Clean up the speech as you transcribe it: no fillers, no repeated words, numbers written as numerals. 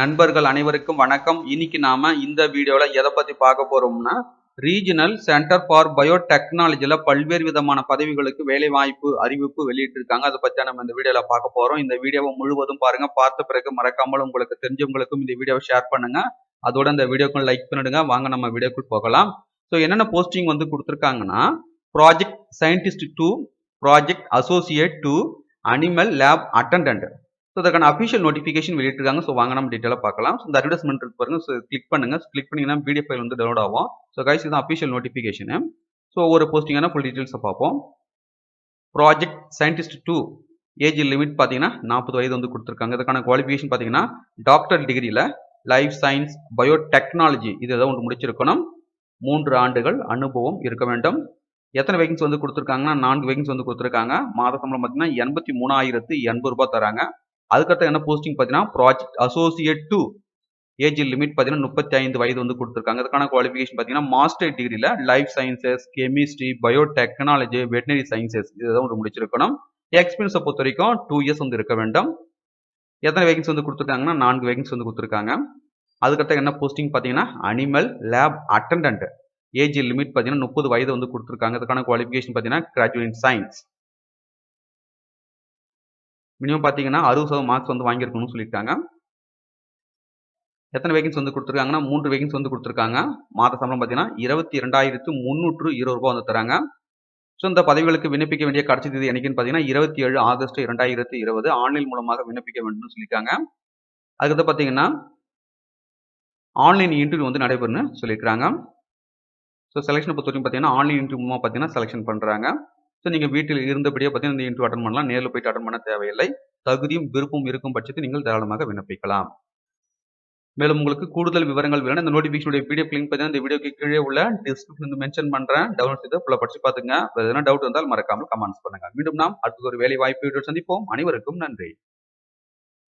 நண்பர்கள் அனைவருக்கும் வணக்கம். இன்னைக்கு நாம இந்த வீடியோல எதை பத்தி பார்க்க போறோம்னா, ரீஜனல் சென்டர் ஃபார் பயோடெக்னாலஜில பல்வேறு விதமான பதவிகளுக்கு வேலை வாய்ப்பு அறிவிப்பு வெளியிட்டிருக்காங்க. அதை பத்தி நம்ம இந்த வீடியோல பார்க்க போறோம். இந்த வீடியோவை முழுவதும் பாருங்க. பார்த்த பிறகு மறக்காமல் உங்களுக்கு தெரிஞ்சவங்களுக்கும் இந்த வீடியோவை ஷேர் பண்ணுங்க. அதோட இந்த வீடியோக்கு லைக் பண்ணிடுங்க. வாங்க நம்ம வீடியோக்குள் போகலாம். ஸோ என்னென்ன போஸ்டிங் வந்து கொடுத்துருக்காங்கன்னா, project scientist 2, project associate 2, animal lab attendant. So இதற்கான அஃபிஷியல் நோட்டிஃபிகேஷன் வெளியிட்டிருக்காங்க. ஸோ வாங்க நம்ம டீட்டெயிலாக பார்க்கலாம். ஸோ இந்த அட்வர்டைஸ்மெண்ட் இருக்கு பாருங்க. ஸோ கிளிக் பண்ணுங்க. கிளிக் பண்ணீங்கன்னா பிடிஎஃப் ஃபைல் வந்து டவுன்லோட் ஆகும். ஸோ கைஸ் இதுதான் அஃபிஷியல் நோட்டிஃபிகேஷன். ஸோ ஒரு போஸ்டிங்கான ஃபுல் டீட்டெயில்ஸை பார்ப்போம். ப்ராஜெக்ட் சயின்டிஸ்ட் 2 ஏஜ் லிமிட் பார்த்தீங்கன்னா 40 வயது வந்து கொடுத்துருக்காங்க. இதுக்கான குவாலிஃபிகேஷன் பார்த்தீங்கன்னா டாக்டர் டிகிரியில் லைஃப் சயின்ஸ் பயோடெக்னாலஜி இது ஏதாவது ஒன்று முடிச்சிருக்கணும். 3 ஆண்டுகள் அனுபவம் இருக்க வேண்டும். எத்தனை வேகன்சி வந்து கொடுத்துருக்காங்கன்னா 4 வேகன்சி வந்து கொடுத்துருக்காங்க. மாத சம்பளம் பார்த்தீங்கன்னா 83,080 ரூபாய் தராங்க. அதுக்கடுத்து என்ன போஸ்டிங் பார்த்தீங்கன்னா ப்ராஜெக்ட் அசோசியேட் 2 ஏஜ் லிமிட் பார்த்தீங்கன்னா 35 வயது வந்து கொடுத்துருக்காங்க. அதுக்கான குவாலிஃபிகேஷன் பார்த்தீங்கன்னா மாஸ்டர் டிகிரியில் life sciences chemistry biotechnology veterinary sciences இதுதான் ஒரு முடிச்சிருக்கணும். எக்ஸ்பீரியன்ஸை பொறுத்த வரைக்கும் 2 இயர்ஸ் வந்து இருக்க வேண்டும். எத்தனை வேகன்சி வந்து கொடுத்துருக்காங்கன்னா 4 வேகன்சி வந்து கொடுத்துருக்காங்க. அதுக்கடுத்து என்ன போஸ்டிங் பார்த்தீங்கன்னா animal lab attendant age limit பார்த்தீங்கன்னா 30 வயது வந்து கொடுத்துருக்காங்க. அதுக்கான குவாலிஃபிகேஷன் பார்த்தீங்கன்னா கிராஜுவேட் இன் சயின்ஸ். மினிமம் பார்த்தீங்கன்னா 60% மார்க்ஸ் வந்து வாங்கியிருக்கணும்னு சொல்லியிருக்காங்க. எத்தனை வேகன்சி வந்து கொடுத்துருக்காங்கன்னா 3 வேகன்சி வந்து கொடுத்துருக்காங்க. மாத சம்பளம் பார்த்தீங்கன்னா 22,320 ரூபாய் வந்து தராங்க. ஸோ இந்த பதவிகளுக்கு விண்ணப்பிக்க வேண்டிய கடைசி தேதி என்னைக்குன்னு பார்த்தீங்கன்னா 27 ஆகஸ்ட் 2020 ஆன்லைன் மூலமாக விண்ணப்பிக்க வேண்டும்னு சொல்லியிருக்காங்க. அதுக்கடுத்து பார்த்தீங்கன்னா ஆன்லைன் இன்டர்வியூ வந்து நடைபெறும்னு சொல்லியிருக்காங்க. ஸோ செலெக்ஷனை பொறுத்த வரைக்கும் பார்த்தீங்கன்னா ஆன்லைன் இன்டர்வியூ மூலமாக பார்த்தீங்கன்னா செலெக்ஷன் பண்ணுறாங்க. ஸோ நீங்கள் வீட்டில் இருந்தபடியே பார்த்தீங்கன்னா இந்த இன்டர்வியூ அட்டன் பண்ணலாம். நேரில் போயிட்டு அட்டன் பண்ண தேவையில்லை. தகுதியும் விருப்பம் இருக்கும் பட்சத்தில் நீங்கள் தாராளமாக விண்ணப்பிக்கலாம். மேலும் உங்களுக்கு கூடுதல் விவரங்கள் வேணும் இந்த நோட்டிஃபிகேஷனுடைய பிடிஎஃப் லிங்க் பார்த்தீங்கன்னா இந்த வீடியோக்கு கீழே உள்ள டிஸ்கிரிப்ஷன் மென்ஷன் பண்ணுறேன். டவுன்லோட் செய்து ஃபுல்லாக படிச்சு பார்த்துங்க. வேறு எதனா டவுட் இருந்தால் மறக்காமல் கமெண்ட்ஸ் பண்ணுங்க. மீண்டும் நாம் அடுத்த ஒரு வேலை வாய்ப்பு சந்திப்போம். அனைவருக்கும் நன்றி.